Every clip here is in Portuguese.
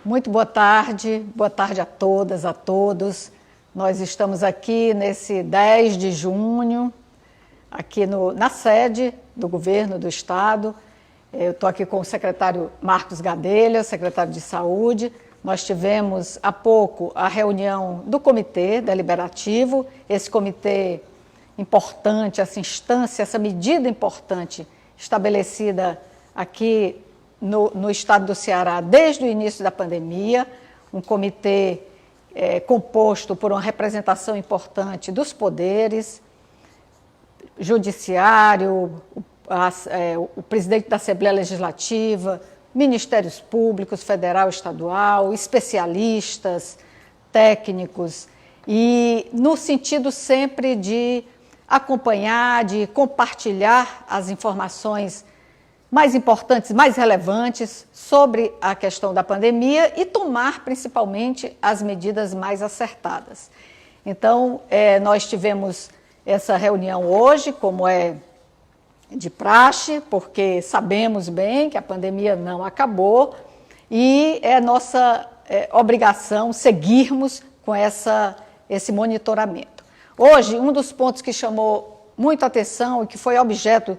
Muito boa tarde a todas, a todos. Nós estamos aqui nesse 10 de junho, aqui na sede do Governo do Estado. Eu estou aqui com o secretário Marcos Gadelha, secretário de Saúde. Nós tivemos há pouco a reunião do Comitê Deliberativo, esse comitê importante, essa instância, essa medida importante estabelecida aqui no estado do Ceará desde o início da pandemia, um comitê composto por uma representação importante dos poderes, judiciário, o presidente da Assembleia Legislativa, ministérios públicos, federal, estadual, especialistas, técnicos, e no sentido sempre de acompanhar, de compartilhar as informações mais importantes, mais relevantes sobre a questão da pandemia e tomar principalmente as medidas mais acertadas. Então, nós tivemos essa reunião hoje, como é de praxe, porque sabemos bem que a pandemia não acabou e é nossa obrigação seguirmos com esse monitoramento. Hoje, um dos pontos que chamou muita atenção e que foi objeto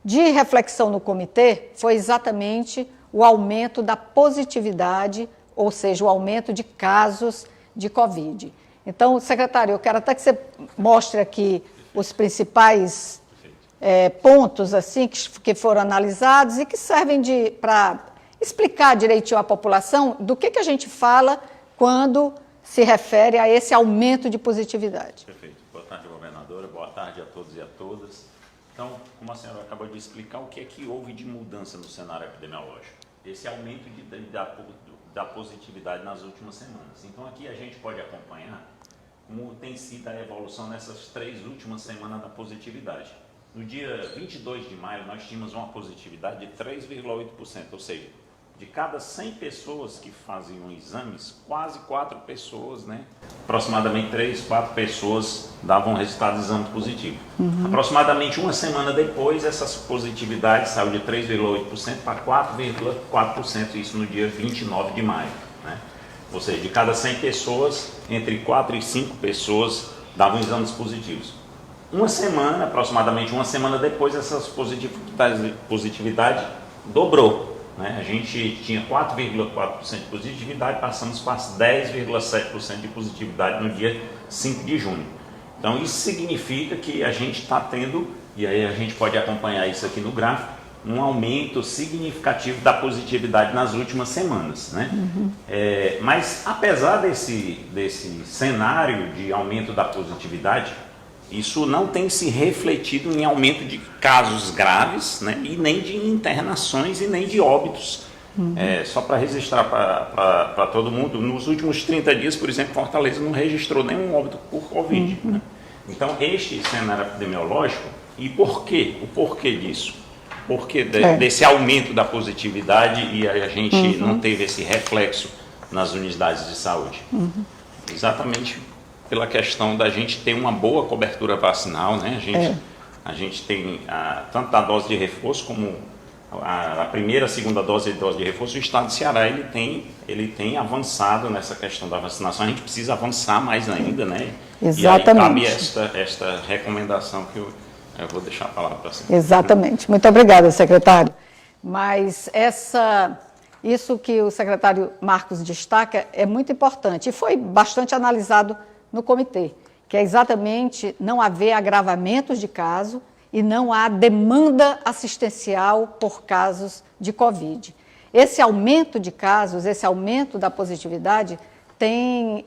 de reflexão no comitê foi exatamente o aumento da positividade, ou seja, o aumento de casos de Covid. Então, secretário, eu quero até que você mostre aqui os principais pontos assim, que foram analisados e que servem para explicar direitinho à população do que a gente fala quando se refere a esse aumento de positividade. Perfeito. Boa tarde, governadora. Boa tarde a todos e a todas. Então, como a senhora acabou de explicar, o que é que houve de mudança no cenário epidemiológico? Esse aumento da positividade nas últimas semanas. Então, aqui a gente pode acompanhar como tem sido a evolução nessas 3 últimas semanas da positividade. No dia 22 de maio, nós tínhamos uma positividade de 3,8%, ou seja, de cada 100 pessoas que faziam exames, quase 4 pessoas, aproximadamente 3, 4 pessoas davam resultado de exame positivo. Aproximadamente uma semana depois, essa positividade saiu de 3,8% para 4,4%, isso no dia 29 de maio. Ou seja, de cada 100 pessoas, entre 4 e 5 pessoas davam exames positivos. Aproximadamente uma semana depois, essa positividade dobrou. A gente tinha 4,4% de positividade, passamos para 10,7% de positividade no dia 5 de junho. Então, isso significa que a gente está tendo, e aí a gente pode acompanhar isso aqui no gráfico, um aumento significativo da positividade nas últimas semanas. Mas, apesar desse cenário de aumento da positividade, isso não tem se refletido em aumento de casos graves, e nem de internações e nem de óbitos. Só para registrar para todo mundo, nos últimos 30 dias, por exemplo, Fortaleza não registrou nenhum óbito por Covid. Então, este cenário epidemiológico, e por quê? O porquê disso? Porquê desse aumento da positividade e a gente não teve esse reflexo nas unidades de saúde? Exatamente pela questão da gente ter uma boa cobertura vacinal, a gente tem tanto a dose de reforço como a primeira, a segunda dose e dose de reforço. O estado de Ceará ele tem avançado nessa questão da vacinação. A gente precisa avançar mais ainda, Exatamente. E aí cabe esta recomendação que eu vou deixar a palavra para você. Exatamente. Muito obrigada, secretário. Mas isso que o secretário Marcos destaca é muito importante e foi bastante analisado no comitê, que é exatamente não haver agravamentos de caso e não há demanda assistencial por casos de Covid. Esse aumento de casos, esse aumento da positividade tem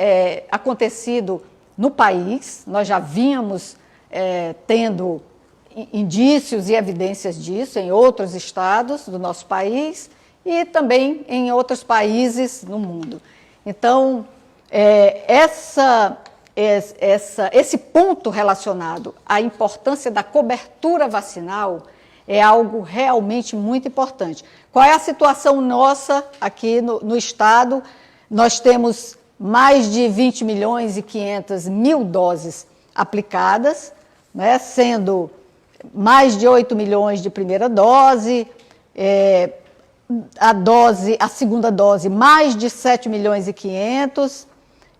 acontecido no país. Nós já vínhamos tendo indícios e evidências disso em outros estados do nosso país e também em outros países no mundo. Então, esse ponto relacionado à importância da cobertura vacinal é algo realmente muito importante. Qual é a situação nossa aqui no estado? Nós temos mais de 20 milhões e 500 mil doses aplicadas, sendo mais de 8 milhões de primeira dose, a segunda dose, mais de 7 milhões e 500,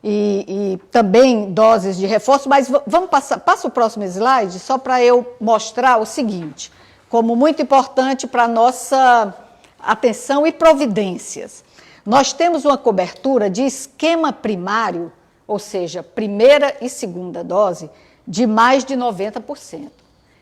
e também doses de reforço, mas vamos passa o próximo slide, só para eu mostrar o seguinte, como muito importante para a nossa atenção e providências. Nós temos uma cobertura de esquema primário, ou seja, primeira e segunda dose, de mais de 90%.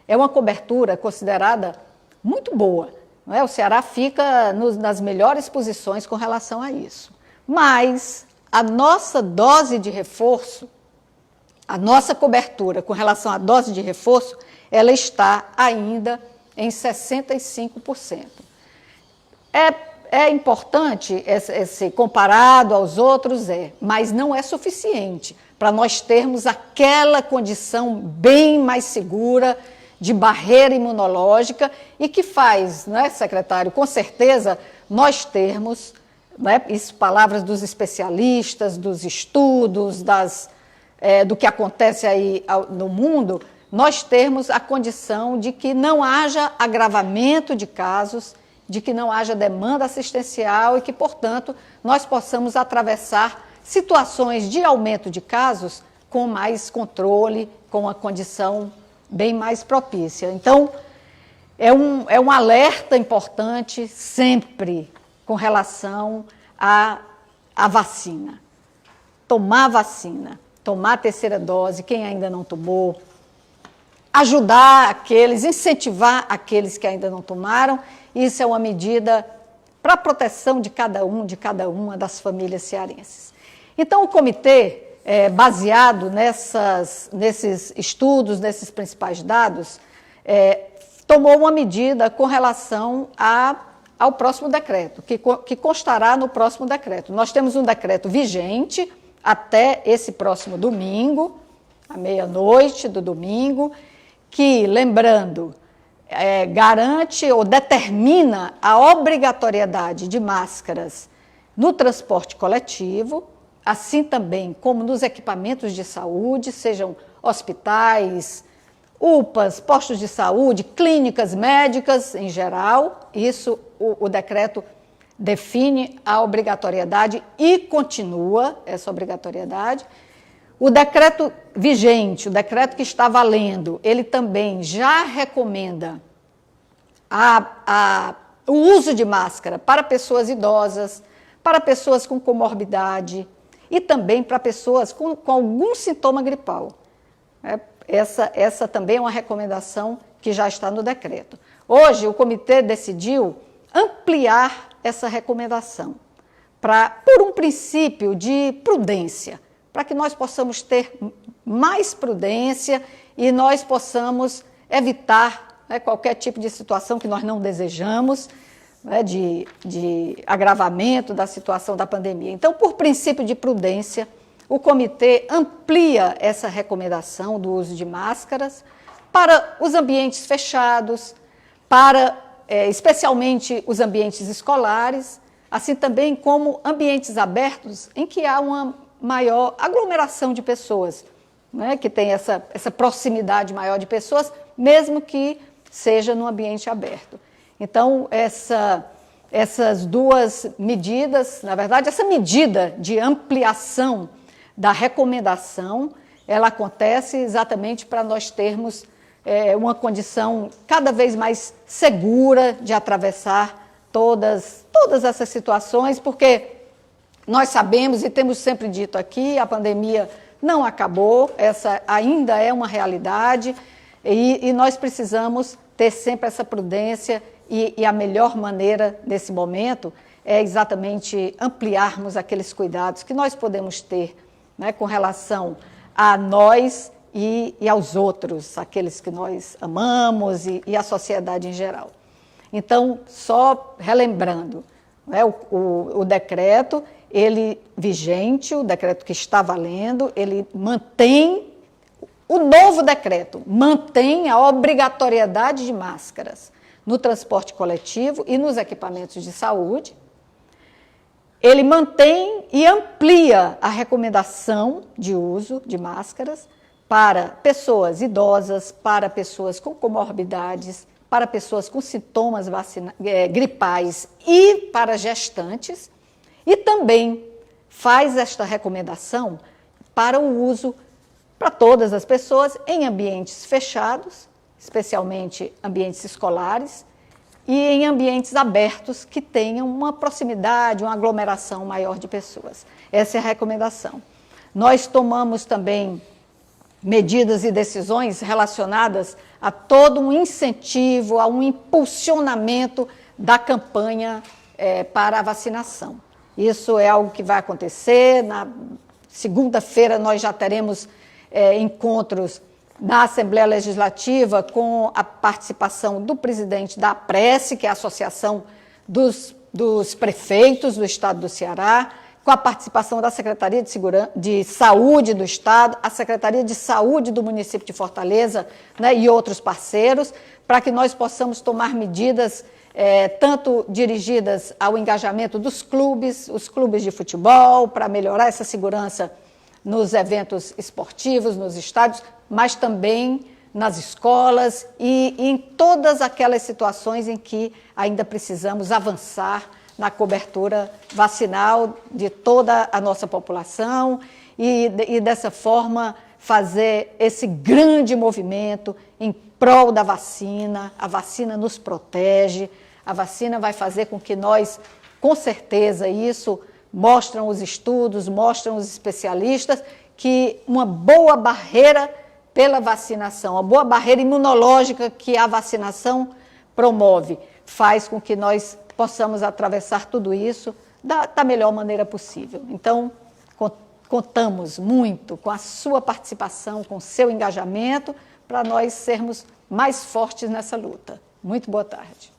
É uma cobertura considerada muito boa. Não é? O Ceará fica nas melhores posições com relação a isso. Mas a nossa dose de reforço, a nossa cobertura com relação à dose de reforço, ela está ainda em 65%. É importante, comparado aos outros, mas não é suficiente para nós termos aquela condição bem mais segura de barreira imunológica e que faz, né, secretário, com certeza, nós termos, né, isso palavras dos especialistas, dos estudos, do que acontece aí no mundo, nós termos a condição de que não haja agravamento de casos, de que não haja demanda assistencial e que, portanto, nós possamos atravessar situações de aumento de casos com mais controle, com uma condição bem mais propícia. Então, é um alerta importante sempre com relação à vacina. Tomar vacina, tomar a terceira dose, quem ainda não tomou, ajudar aqueles, incentivar aqueles que ainda não tomaram. Isso é uma medida para a proteção de cada uma das famílias cearenses. Então, o comitê, baseado nesses estudos, nesses principais dados, tomou uma medida com relação ao próximo decreto, que constará no próximo decreto. Nós temos um decreto vigente até esse próximo domingo, à meia-noite do domingo, que, lembrando, garante ou determina a obrigatoriedade de máscaras no transporte coletivo, assim também como nos equipamentos de saúde, sejam hospitais, UPAs, postos de saúde, clínicas médicas em geral. Isso o decreto define a obrigatoriedade e continua essa obrigatoriedade. O decreto vigente, o decreto que está valendo, ele também já recomenda o uso de máscara para pessoas idosas, para pessoas com comorbidade e também para pessoas com algum sintoma gripal. Essa também é uma recomendação que já está no decreto. Hoje, o comitê decidiu ampliar essa recomendação por um princípio de prudência, para que nós possamos ter mais prudência e nós possamos evitar, né, qualquer tipo de situação que nós não desejamos, né, de agravamento da situação da pandemia. Então, por princípio de prudência, o comitê amplia essa recomendação do uso de máscaras para os ambientes fechados, para especialmente os ambientes escolares, assim também como ambientes abertos em que há uma maior aglomeração de pessoas, né, que tem essa proximidade maior de pessoas, mesmo que seja no ambiente aberto. Então, essas duas medidas, na verdade, essa medida de ampliação da recomendação, ela acontece exatamente para nós termos uma condição cada vez mais segura de atravessar todas essas situações, porque nós sabemos e temos sempre dito aqui, a pandemia não acabou, essa ainda é uma realidade e nós precisamos ter sempre essa prudência e a melhor maneira nesse momento é exatamente ampliarmos aqueles cuidados que nós podemos ter, né, com relação a nós e aos outros, aqueles que nós amamos e a sociedade em geral. Então, só relembrando, né, o decreto, ele vigente, o decreto que está valendo, ele mantém, o novo decreto mantém a obrigatoriedade de máscaras no transporte coletivo e nos equipamentos de saúde. Ele mantém e amplia a recomendação de uso de máscaras para pessoas idosas, para pessoas com comorbidades, para pessoas com sintomas gripais e para gestantes, e também faz esta recomendação para o uso para todas as pessoas em ambientes fechados, especialmente ambientes escolares, e em ambientes abertos que tenham uma proximidade, uma aglomeração maior de pessoas. Essa é a recomendação. Nós tomamos também medidas e decisões relacionadas a todo um incentivo, a um impulsionamento da campanha para a vacinação. Isso é algo que vai acontecer. Na segunda-feira nós já teremos encontros na Assembleia Legislativa com a participação do presidente da APRESE, que é a Associação dos Prefeitos do Estado do Ceará, com a participação da Secretaria de Saúde do Estado, a Secretaria de Saúde do município de Fortaleza, né, e outros parceiros, para que nós possamos tomar medidas tanto dirigidas ao engajamento dos clubes, os clubes de futebol, para melhorar essa segurança nos eventos esportivos, nos estádios, mas também nas escolas e em todas aquelas situações em que ainda precisamos avançar na cobertura vacinal de toda a nossa população e dessa forma fazer esse grande movimento em prol da vacina. A vacina nos protege, a vacina vai fazer com que nós, com certeza, isso mostram os estudos, mostram os especialistas, que uma boa barreira pela vacinação, a boa barreira imunológica que a vacinação promove, faz com que nós possamos atravessar tudo isso da melhor maneira possível. Então, contamos muito com a sua participação, com o seu engajamento, para nós sermos mais fortes nessa luta. Muito boa tarde.